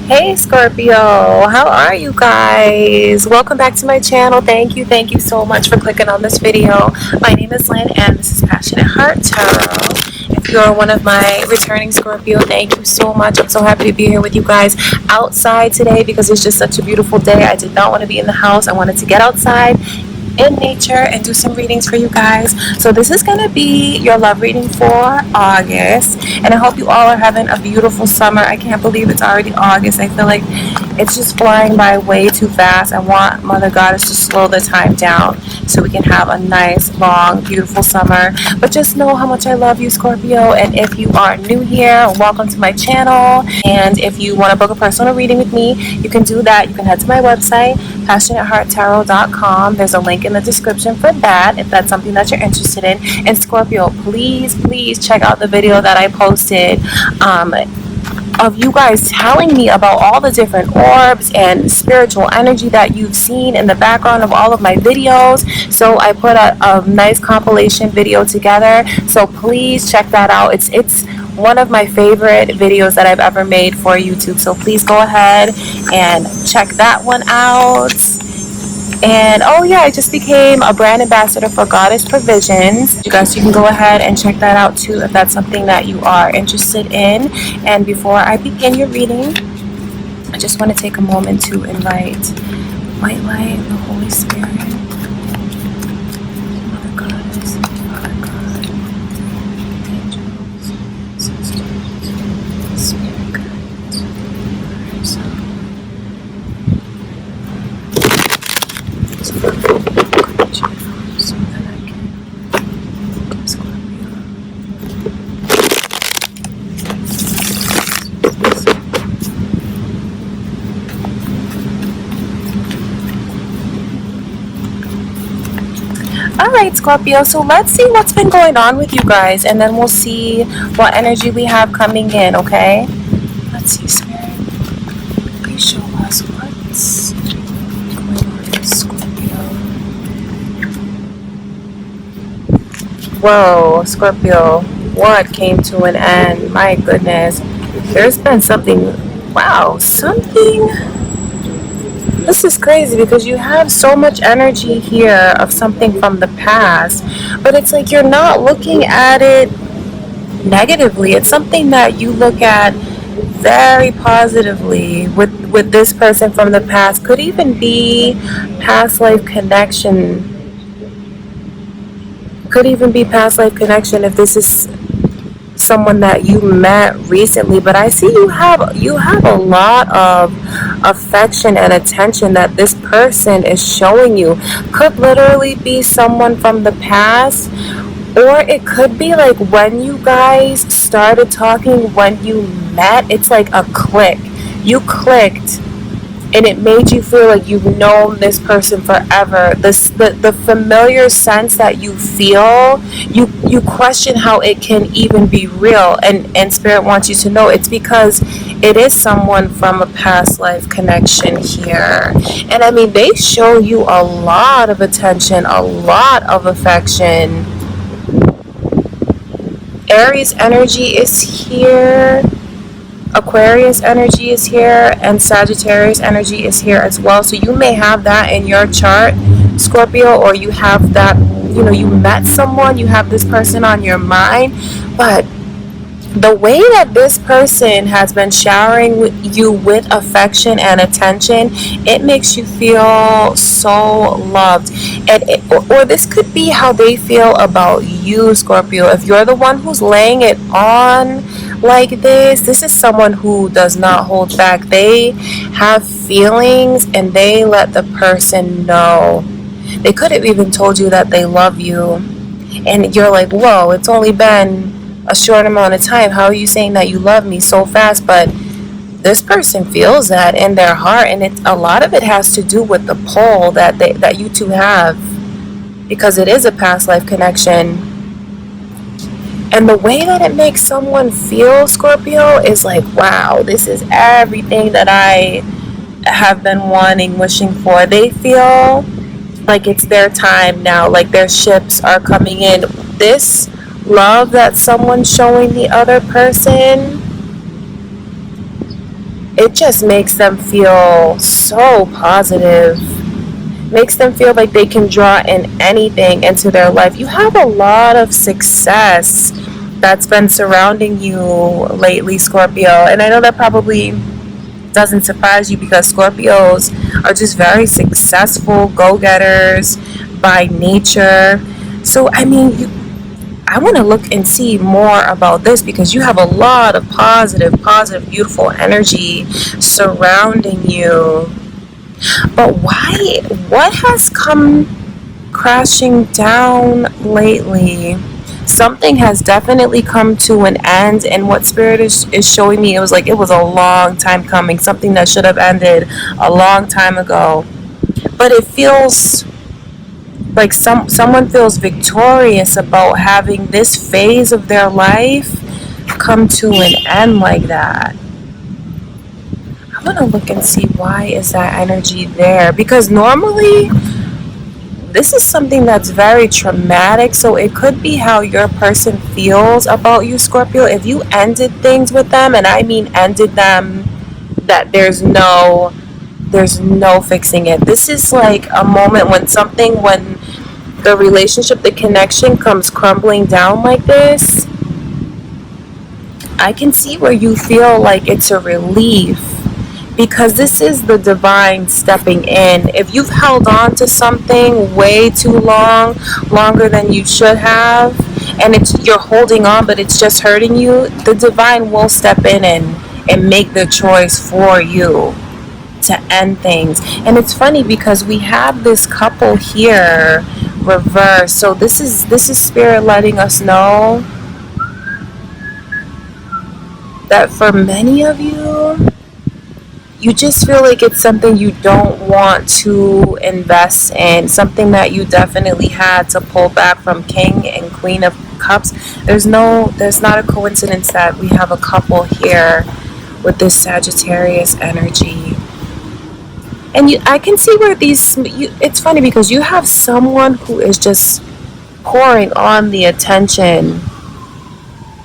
Hey Scorpio, how are you guys? Welcome back to my channel. Thank you so much for clicking on this video. My name is Lynn and this is Passionate Heart Tarot. If you're one of my returning Scorpio, thank you so much. I'm so happy to be here with you guys outside today because it's just such a beautiful day. I did not want to be in the house. I wanted to get outside in nature and do some readings for you guys. So this is going to be your love reading for August, and I hope you all are having a beautiful summer. I can't believe it's already August. I feel like it's just flying by way too fast. I want Mother Goddess to slow the time down so we can have a nice, long, beautiful summer. But just know how much I love you, Scorpio. And if you are new here, welcome to my channel. And if you want to book a personal reading with me, you can do that. You can head to my website, passionatehearttarot.com. There's a link in the description for that if that's something that you're interested in. And Scorpio, please check out the video that I posted of you guys telling me about all the different orbs and spiritual energy that you've seen in the background of all of my videos. So I put a nice compilation video together, so please check that out. It's one of my favorite videos that I've ever made for YouTube, so please go ahead and check that one out. And oh yeah, I just became a brand ambassador for Goddess Provisions. You guys, you can go ahead and check that out too if that's something that you are interested in. And before I begin your reading, I just want to take a moment to invite White Light, the Holy Spirit, Mother Goddess, Father God, angels, sisters, spirit guides, universe. So that I can give Scorpio. Alright, Scorpio, so let's see what's been going on with you guys, and then we'll see what energy we have coming in, okay? Let's see, Spirit. Please show us what's going on with Scorpio. Whoa, Scorpio, what came to an end? My goodness. There's been something. Wow, something. This is crazy because you have so much energy here of something from the past, but it's like you're not looking at it negatively. It's something that you look at very positively with this person from the past. Could even be past life connection. Could even be past life connection if this is someone that you met recently. But I see you have a lot of affection and attention that this person is showing you. Could literally be someone from the past, or it could be like when you guys started talking, when you met, it's like a click. You clicked and it made you feel like you've known this person forever. The familiar sense that you feel, you question how it can even be real. And Spirit wants you to know it's because it is someone from a past life connection here. And I mean, they show you a lot of attention, a lot of affection. Aries energy is here. Aquarius energy is here, and Sagittarius energy is here as well. So you may have that in your chart, Scorpio, or you have that, you met someone, you have this person on your mind. But the way that this person has been showering you with affection and attention, it makes you feel so loved. And or this could be how they feel about you, Scorpio. If you're the one who's laying it on like this is someone who does not hold back. They have feelings and they let the person know. They could have even told you that they love you, and you're like, whoa, it's only been a short amount of time. How are you saying that you love me so fast? But this person feels that in their heart, and a lot of it has to do with the pull that you two have, because it is a past life connection. And the way that it makes someone feel, Scorpio, is like, wow, this is everything that I have been wanting, wishing for. They feel like it's their time now, like their ships are coming in. This love that someone's showing the other person, it just makes them feel so positive, makes them feel like they can draw in anything into their life. You have a lot of success that's been surrounding you lately, Scorpio, and I know that probably doesn't surprise you because Scorpios are just very successful go-getters by nature. So I mean, I want to look and see more about this because you have a lot of positive, beautiful energy surrounding you. But why? What has come crashing down lately? Something has definitely come to an end, and what Spirit is showing me, it was like it was a long time coming, something that should have ended a long time ago. But it feels like someone feels victorious about having this phase of their life come to an end like that. I'm gonna look and see why is that energy there, because normally this is something that's very traumatic, so it could be how your person feels about you, Scorpio. If you ended things with them, and I mean ended them, that there's no fixing it. This is like a moment when the relationship, the connection comes crumbling down like this. I can see where you feel like it's a relief, because this is the divine stepping in. If you've held on to something way too long, longer than you should have, and you're holding on but it's just hurting you, the divine will step in and make the choice for you to end things. And it's funny because we have this couple here reverse. So this is Spirit letting us know that for many of you just feel like it's something you don't want to invest in, something that you definitely had to pull back from. King and Queen of Cups. There's not a coincidence that we have a couple here with this Sagittarius energy. And I can see where it's funny because you have someone who is just pouring on the attention,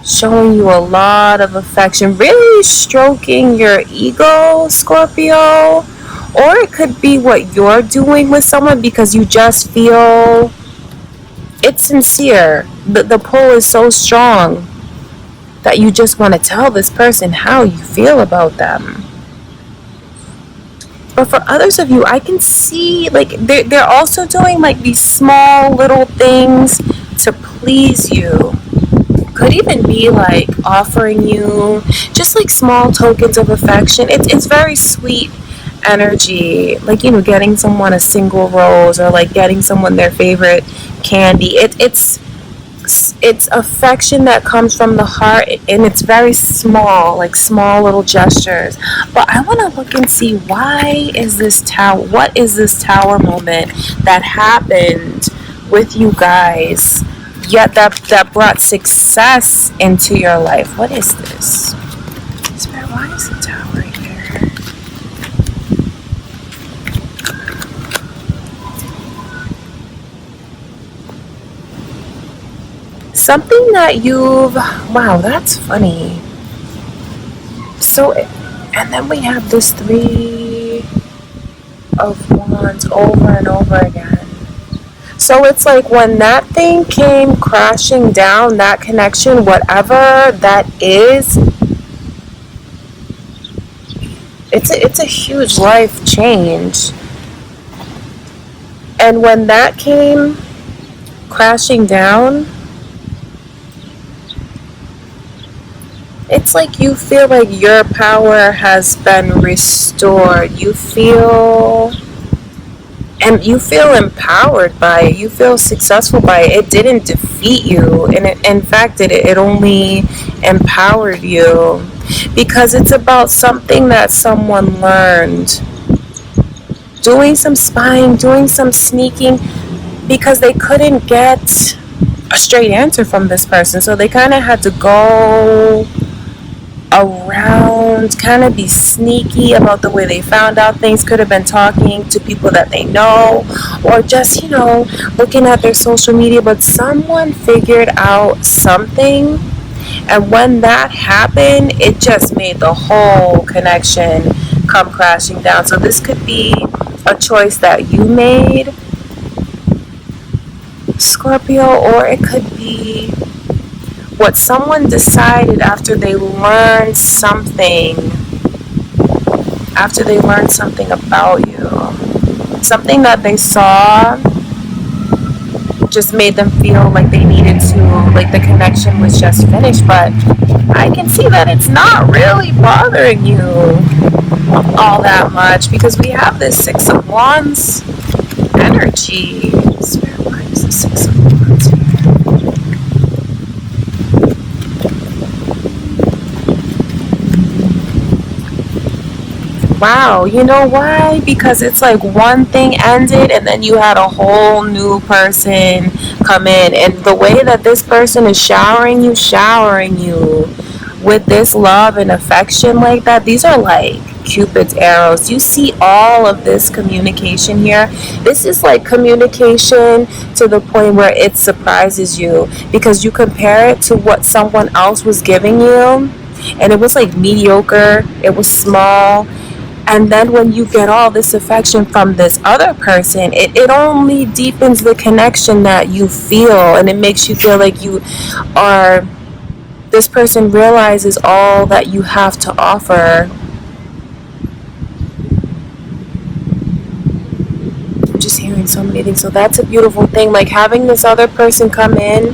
showing you a lot of affection, really stroking your ego, Scorpio. Or it could be what you're doing with someone because you just feel it's sincere. The pull is so strong that you just want to tell this person how you feel about them. But for others of you, I can see like they're also doing like these small little things to please you. Could even be like offering you just like small tokens of affection. It's very sweet energy, like getting someone a single rose or like getting someone their favorite candy. It's affection that comes from the heart, and it's very small, like small little gestures. But I want to look and see what is this tower moment that happened with you guys, yet that brought success into your life. What is this? Spirit, why is the tower here? Something that wow, that's funny. So, and then we have this 3 of Wands over and over again. So it's like when that thing came crashing down, that connection, whatever that is, it's a huge life change. And when that came crashing down, it's like you feel like your power has been restored. You feel empowered by it. You feel successful by it. It didn't defeat you. And in fact, it only empowered you. Because it's about something that someone learned. Doing some spying, doing some sneaking. Because they couldn't get a straight answer from this person. So they kind of had to go around, kind of be sneaky about the way they found out things. Could have been talking to people that they know, or just looking at their social media. But someone figured out something, And when that happened, it just made the whole connection come crashing down. So this could be a choice that you made, Scorpio, or it could be what someone decided after they learned something about you. Something that they saw just made them feel like they needed to, like the connection was just finished. But I can see that it's not really bothering you all that much, because we have this Six of Wands energy. Why is the Six of Wands here? Wow, you know why? Because it's like one thing ended and then you had a whole new person come in. And the way that this person is showering you with this love and affection like that, these are like Cupid's arrows. You see all of this communication here. This is like communication to the point where it surprises you, because you compare it to what someone else was giving you and it was like mediocre, it was small. And then when you get all this affection from this other person, it only deepens the connection that you feel, and it makes you feel like you are, this person realizes all that you have to offer. I'm just hearing so many things. So that's a beautiful thing. Like having this other person come in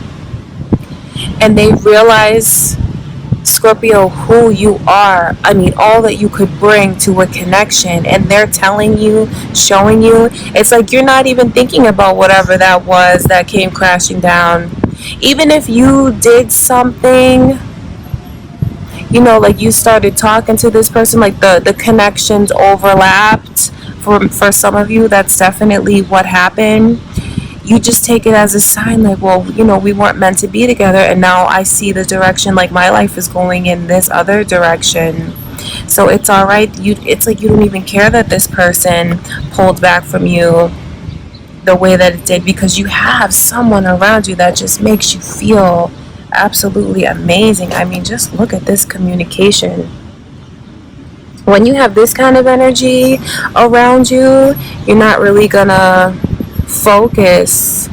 and they realize, Scorpio, who you are. I mean, all that you could bring to a connection, and they're telling you, showing you. It's like you're not even thinking about whatever that was that came crashing down. Even if you did something, you know, like you started talking to this person, like the connections overlapped. For some of you, that's definitely what happened. You just take it as a sign, like, well, you know, we weren't meant to be together, and now I see the direction, like my life is going in this other direction. So it's all right. It's like you don't even care that this person pulled back from you the way that it did, because you have someone around you that just makes you feel absolutely amazing. I mean, just look at this communication. When you have this kind of energy around you, you're not really gonna focus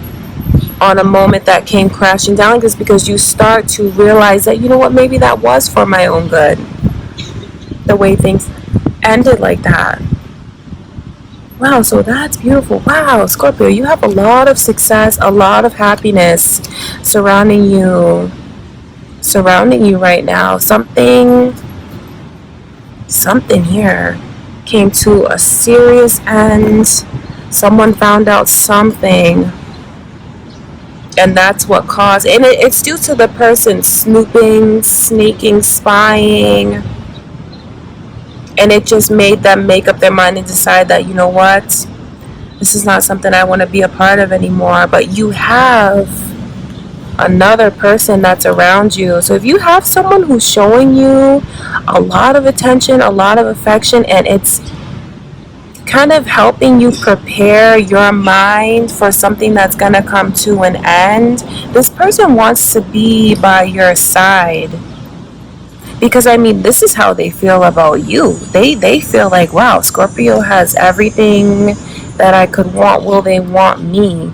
on a moment that came crashing down, just because you start to realize that, you know what, maybe that was for my own good, the way things ended like that. Wow, so that's beautiful. Wow, Scorpio, you have a lot of success, a lot of happiness surrounding you right now. Something here came to a serious end. Someone found out something, and that's what caused, and it's due to the person snooping, sneaking, spying, and it just made them make up their mind and decide that, you know what, this is not something I want to be a part of anymore. But you have another person that's around you. So if you have someone who's showing you a lot of attention, a lot of affection, and it's kind of helping you prepare your mind for something that's going to come to an end, this person wants to be by your side. Because I mean, this is how they feel about you. They feel like, wow, Scorpio has everything that I could want. Will they want me?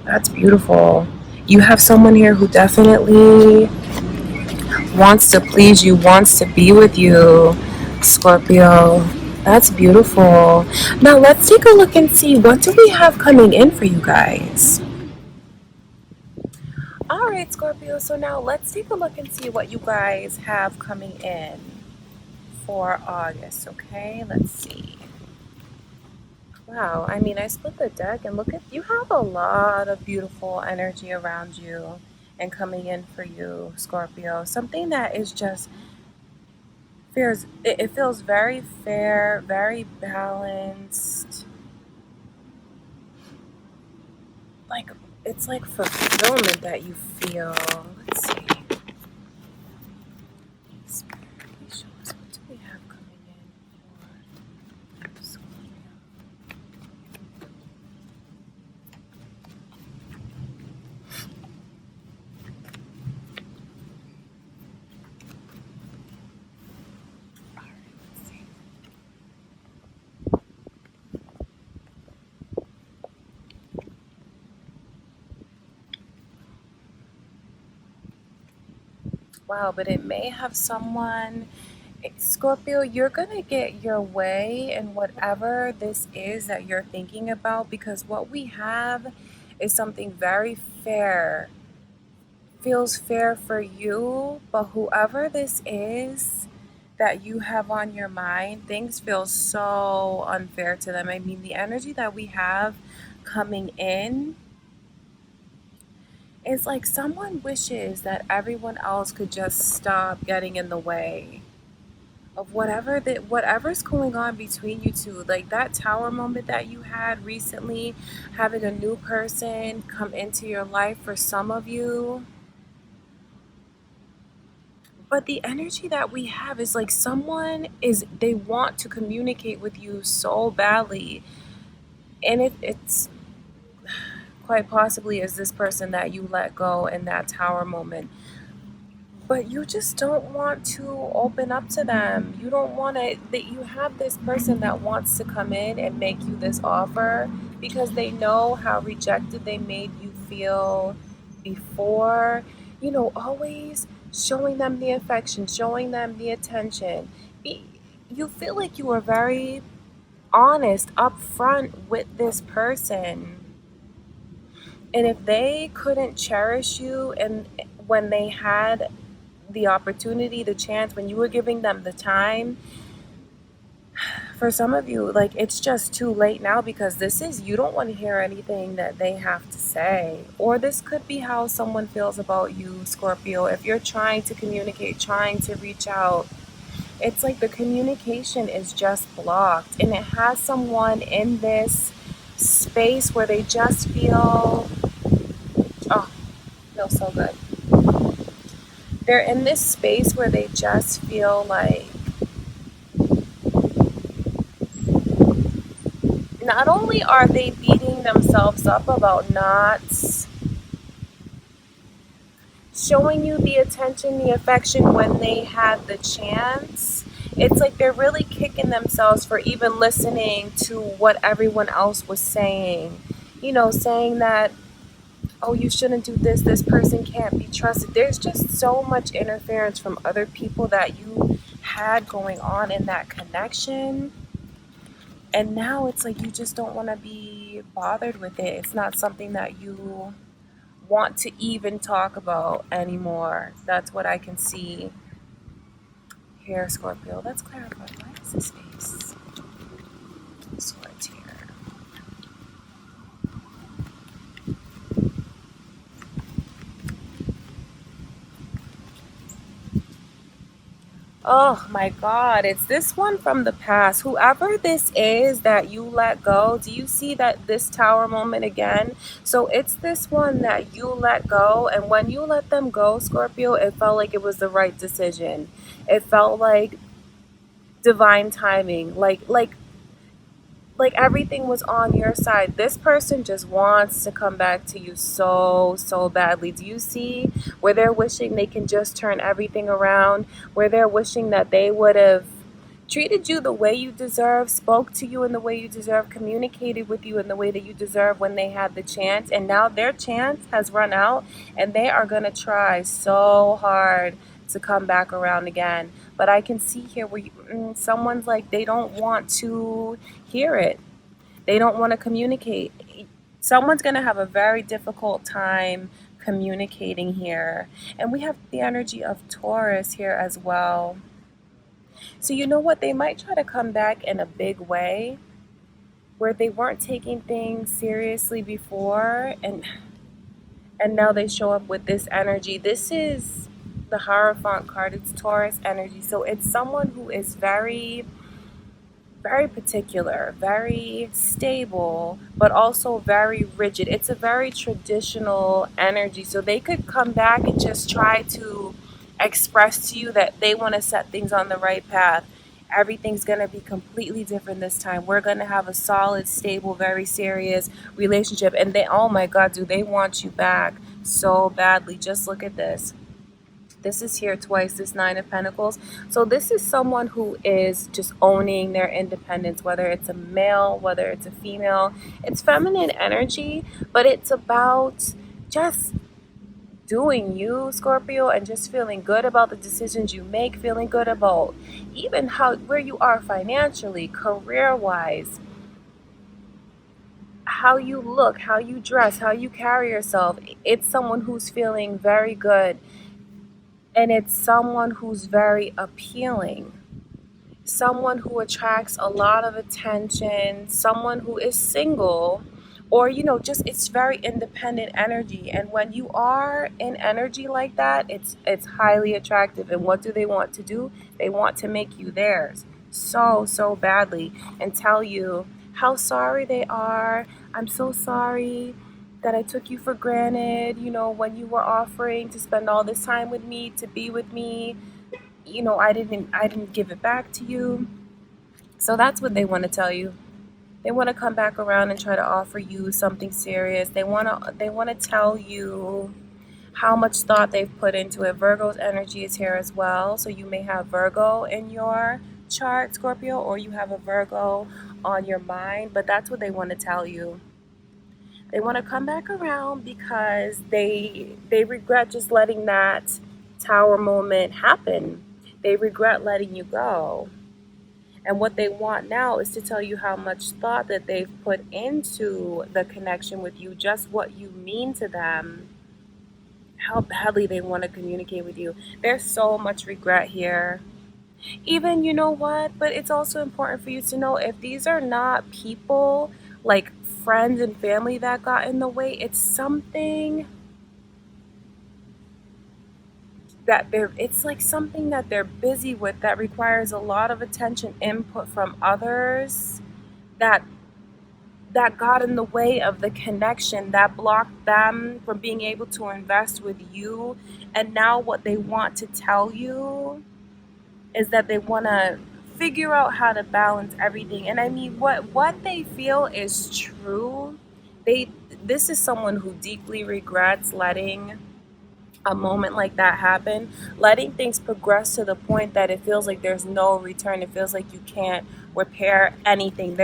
That's beautiful. You have someone here who definitely wants to please you, wants to be with you, Scorpio. That's beautiful. Now let's take a look and see, what do we have coming in for you guys? All right, Scorpio, so now let's take a look and see what you guys have coming in for August, okay? Let's see. Wow, I mean, I split the deck, and look at, you have a lot of beautiful energy around you and coming in for you, Scorpio. Something that is just it feels very fair, very balanced. Like, it's like fulfillment that you feel. Let's see. Spirit, please show us, what do we have coming in for Scorpio? Wow, but it may have someone. Scorpio, you're gonna get your way in whatever this is that you're thinking about, because what we have is something very fair, feels fair for you, but whoever this is that you have on your mind, things feel so unfair to them. I mean, the energy that we have coming in is like someone wishes that everyone else could just stop getting in the way of whatever's going on between you two. Like that tower moment that you had recently, having a new person come into your life for some of you. But the energy that we have is like they want to communicate with you so badly. And it's quite possibly is this person that you let go in that tower moment. But you just don't want to open up to them. You don't want to, that you have this person that wants to come in and make you this offer because they know how rejected they made you feel before. Always showing them the affection, showing them the attention. You feel like you were very honest up front with this person. And if they couldn't cherish you and when they had the opportunity, the chance, when you were giving them the time, for some of you, like it's just too late now because you don't want to hear anything that they have to say. Or this could be how someone feels about you, Scorpio. If you're trying to communicate, trying to reach out, it's like the communication is just blocked. And it has someone in this space where they just oh, feels so good. They're in this space where they just feel like not only are they beating themselves up about not showing you the attention, the affection when they had the chance, it's like they're really kicking themselves for even listening to what everyone else was saying. Saying that, oh, you shouldn't do this person can't be trusted. There's just so much interference from other people that you had going on in that connection. And now it's like you just don't want to be bothered with it. It's not something that you want to even talk about anymore. That's what I can see here, Scorpio. Let's clarify. Why is this Ace of Swords here? Oh my God, it's this one from the past. Whoever this is that you let go, do you see that this tower moment again? So it's this one that you let go, and when you let them go, Scorpio, it felt like it was the right decision. It felt like divine timing. Like everything was on your side. This person just wants to come back to you so badly. Do you see where they're wishing they can just turn everything around, where they're wishing that they would have treated you the way you deserve, spoke to you in the way you deserve, communicated with you in the way that you deserve when they had the chance, and now their chance has run out and they are going to try so hard to come back around again. But I can see here where someone's like they don't want to hear it. They don't want to communicate. Someone's going to have a very difficult time communicating here. And we have the energy of Taurus here as well. So you know what? They might try to come back in a big way where they weren't taking things seriously before, and now they show up with this energy. This is the Hierophant card. It's Taurus energy. So it's someone who is very, very particular, very stable, but also very rigid. It's a very traditional energy. So they could come back and just try to express to you that they want to set things on the right path. Everything's going to be completely different this time. We're going to have a solid, stable, very serious relationship. And oh my God, do they want you back so badly. Just look at this. This is here twice, this Nine of Pentacles. So this is someone who is just owning their independence, whether it's a male, whether it's a female. It's feminine energy, but it's about just doing you, Scorpio, and just feeling good about the decisions you make, feeling good about even how where you are financially, career-wise, how you look, how you dress, how you carry yourself. It's someone who's feeling very good, and it's someone who's very appealing. Someone who attracts a lot of attention, someone who is single, or just it's very independent energy. And when you are in energy like that, it's highly attractive. And what do they want to do? They want to make you theirs so badly and tell you how sorry they are. I'm so sorry that I took you for granted, when you were offering to spend all this time with me, to be with me. I didn't give it back to you. So that's what they want to tell you. They want to come back around and try to offer you something serious. They want to tell you how much thought they've put into it. Virgo's energy is here as well. So you may have Virgo in your chart, Scorpio, or you have a Virgo on your mind, but that's what they want to tell you. They want to come back around because they regret just letting that tower moment happen. They regret letting you go. And what they want now is to tell you how much thought that they've put into the connection with you, just what you mean to them, how badly they want to communicate with you. There's so much regret here. Even, you know what? But it's also important for you to know, if these are not people like friends and family that got in the way, it's something it's like something that they're busy with, that requires a lot of attention, input from others, that got in the way of the connection, that blocked them from being able to invest with you. And now what they want to tell you is that they want to figure out how to balance everything. And I mean, what they feel is true. They This is someone who deeply regrets letting a moment like that happen, letting things progress to the point that it feels like there's no return. It feels like you can't repair anything.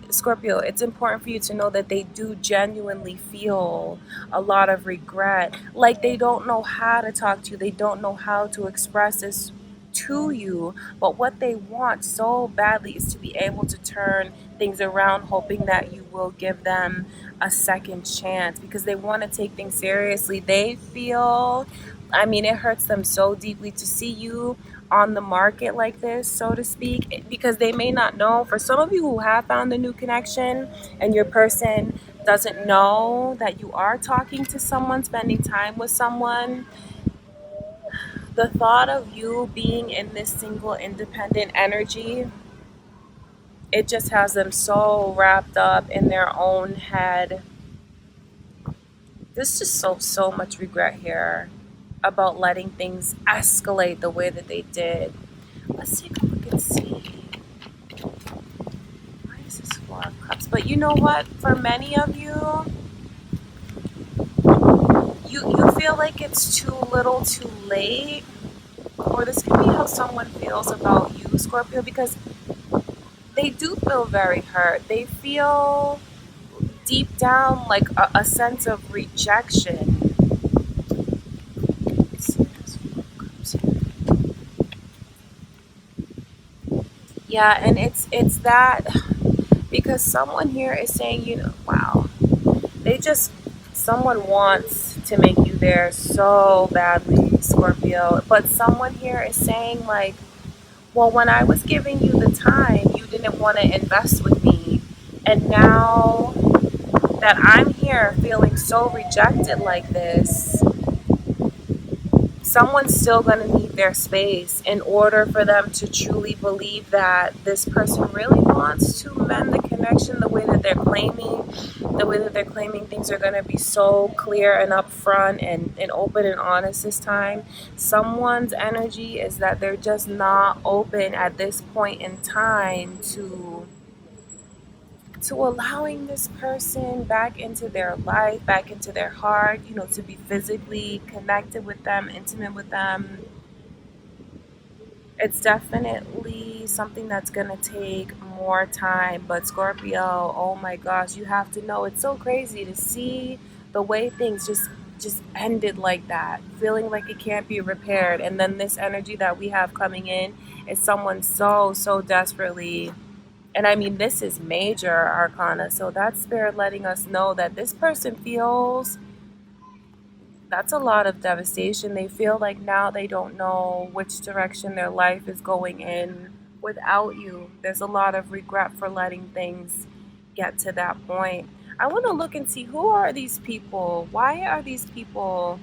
Scorpio, it's important for you to know that they do genuinely feel a lot of regret. Like they don't know how to talk to you, they don't know how to express this to you, but what they want so badly is to be able to turn things around, hoping that you will give them a second chance, because they want to take things seriously. They feel, I mean, it hurts them so deeply to see you on the market like this, so to speak, because they may not know. For some of you who have found a new connection and your person doesn't know that you are talking to someone, spending time with someone, the thought of you being in this single independent energy, it just has them so wrapped up in their own head. There's just so much regret here about letting things escalate the way that they did. Let's take a look and see. Why is this Four of Cups? But you know what? For many of you, you feel like it's too little too late. Or this could be how someone feels about you, Scorpio, because they do feel very hurt. They feel deep down like a sense of rejection. Yeah, and it's that, because someone here is saying, wow, they just, someone wants to make you there so badly, Scorpio. But someone here is saying, like, well, when I was giving you the time, you didn't want to invest with me. And now that I'm here feeling so rejected like this, someone's still going to need their space in order for them to truly believe that this person really wants to mend the connection the way that they're claiming. The way that they're claiming things are going to be so clear and upfront and open and honest this time. Someone's energy is that they're just not open at this point in time to allowing this person back into their life, back into their heart, to be physically connected with them, intimate with them. It's definitely something that's going to take more time. But Scorpio, oh my gosh, you have to know, it's so crazy to see the way things just ended like that, feeling like it can't be repaired. And then this energy that we have coming in is someone so desperately, and I mean, this is major arcana. So that's spirit letting us know that this person feels, that's a lot of devastation. They feel like now they don't know which direction their life is going in without you. There's a lot of regret for letting things get to that point. I want to look and see, who are these people? Why are these people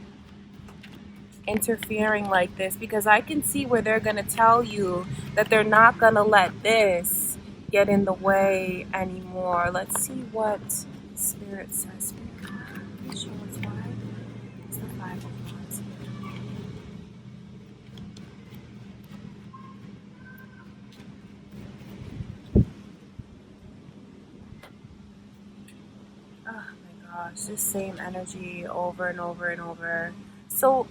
interfering like this? Because I can see where they're going to tell you that they're not going to let this get in the way anymore. Let's see what Spirit says. Please show us why. It's the Five of Wands. Oh my gosh, this same energy over and over and over. So,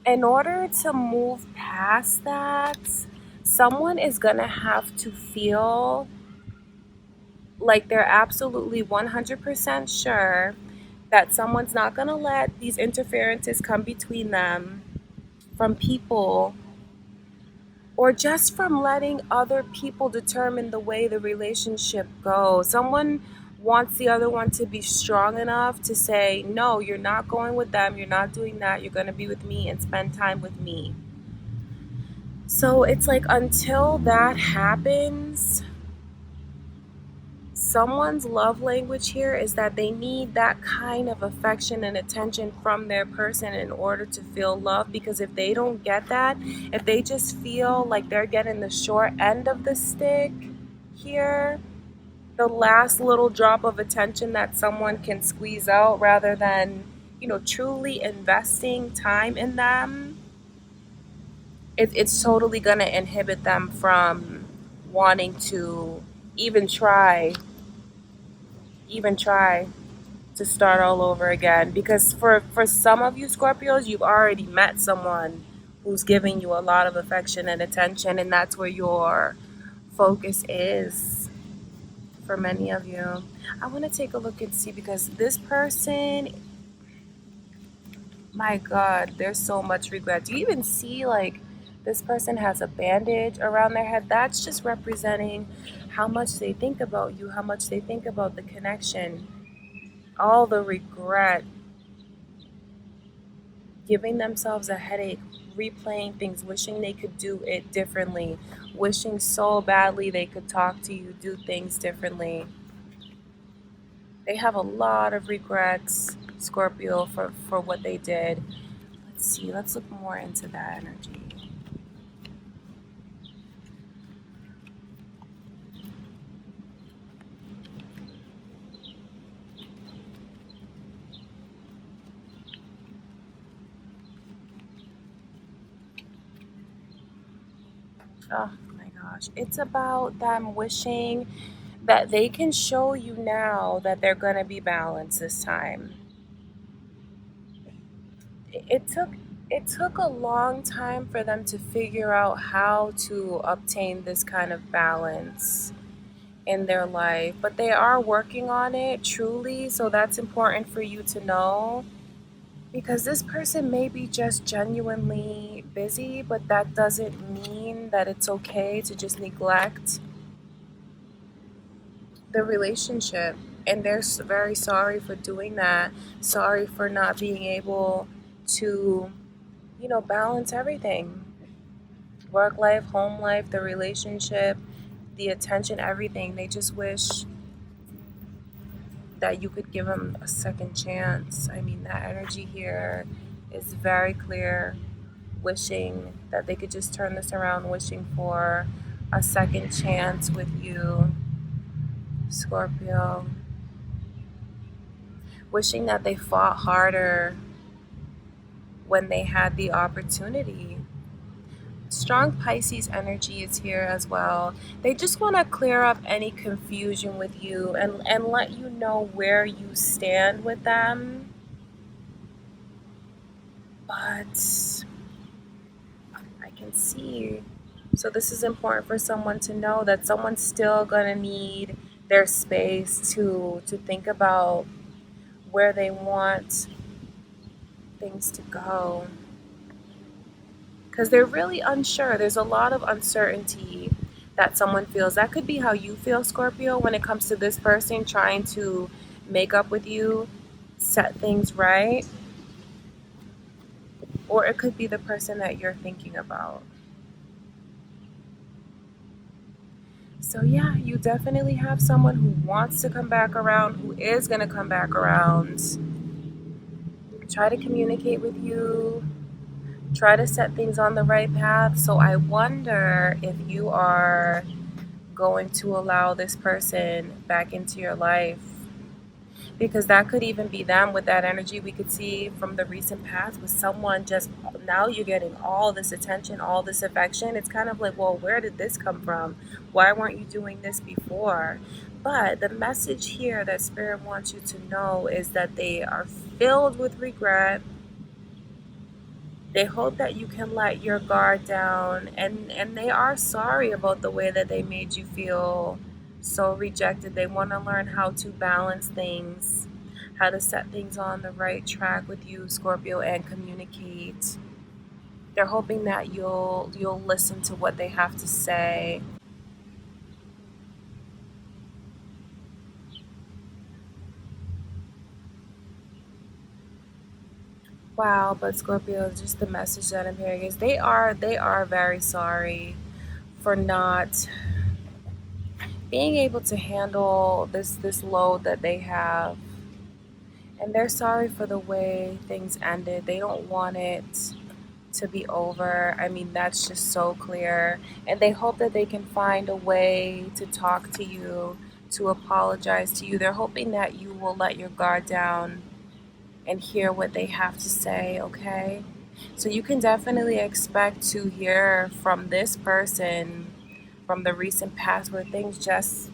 in order to move past that, someone is going to have to feel like they're absolutely 100% sure that someone's not going to let these interferences come between them from people, or just from letting other people determine the way the relationship goes. Someone wants the other one to be strong enough to say, no, you're not going with them, you're not doing that, you're going to be with me and spend time with me. So it's like, until that happens, someone's love language here is that they need that kind of affection and attention from their person in order to feel love. Because if they don't get that, if they just feel like they're getting the short end of the stick here, the last little drop of attention that someone can squeeze out, rather than, truly investing time in them, it's totally going to inhibit them from wanting to even try even try to start all over again. Because for some of you Scorpios, you've already met someone who's giving you a lot of affection and attention, and that's where your focus is for many of you. I want to take a look and see, because this person, my God, there's so much regret. Do you even see, like, this person has a bandage around their head? That's just representing how much they think about you, how much they think about the connection, all the regret, giving themselves a headache, replaying things, wishing they could do it differently, wishing so badly they could talk to you, do things differently. They have a lot of regrets, Scorpio, for what they did. Let's see, let's look more into that energy. Oh my gosh. It's about them wishing that they can show you now that they're going to be balanced this time. It took a long time for them to figure out how to obtain this kind of balance in their life, but they are working on it truly. So that's important for you to know, because this person may be just genuinely busy, but that doesn't mean that it's okay to just neglect the relationship. And they're very sorry for doing that, sorry for not being able to, balance everything: work life, home life, the relationship, the attention, everything. They just wish that you could give them a second chance. I mean, that energy here is very clear, wishing that they could just turn this around, wishing for a second chance with you, Scorpio, wishing that they fought harder when they had the opportunity. Strong Pisces energy is here as well. They just want to clear up any confusion with you, and let you know where you stand with them. But I can see, so this is important for someone to know, that someone's still going to need their space to think about where they want things to go. Because they're really unsure. There's a lot of uncertainty that someone feels. That could be how you feel, Scorpio, when it comes to this person trying to make up with you, set things right. Or it could be the person that you're thinking about. So, yeah, you definitely have someone who wants to come back around, who is going to come back around. Try to communicate with you, try to set things on the right path. So, I wonder if you are going to allow this person back into your life, because that could even be them with that energy. We could see from the recent past with someone just now you're getting all this attention, all this affection. It's kind of like, well, where did this come from? Why weren't you doing this before? But the message here that Spirit wants you to know is that they are filled with regret. They hope that you can let your guard down, and they are sorry about the way that they made you feel so rejected. They want to learn how to balance things, how to set things on the right track with you, Scorpio, and communicate. They're hoping that you'll listen to what they have to say. Wow, but Scorpio, just the message that I'm hearing is they are very sorry for not being able to handle this load that they have, and they're sorry for the way things ended. They don't want it to be over. I mean, that's just so clear, and they hope that they can find a way to talk to you, to apologize to you. They're hoping that you will let your guard down and hear what they have to say, okay? So you can definitely expect to hear from this person from the recent past where things just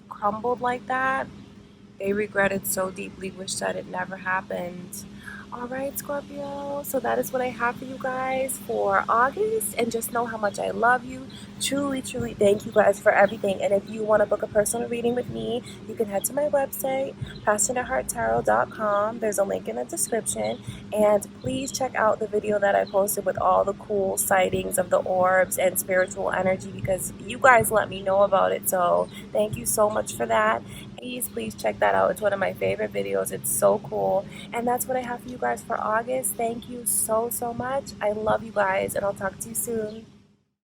crumbled like that. They regret it so deeply, wish that it never happened. All right, Scorpio. So that is what I have for you guys for August. And just know how much I love you. Truly, truly thank you guys for everything. And if you want to book a personal reading with me, you can head to my website, passionatehearttarot.com. There's a link in the description. And please check out the video that I posted with all the cool sightings of the orbs and spiritual energy, because you guys let me know about it. So thank you so much for that. Please check that out. It's one of my favorite videos. It's so cool. And that's what I have for you guys for August. Thank you so much. I love you guys, and I'll talk to you soon.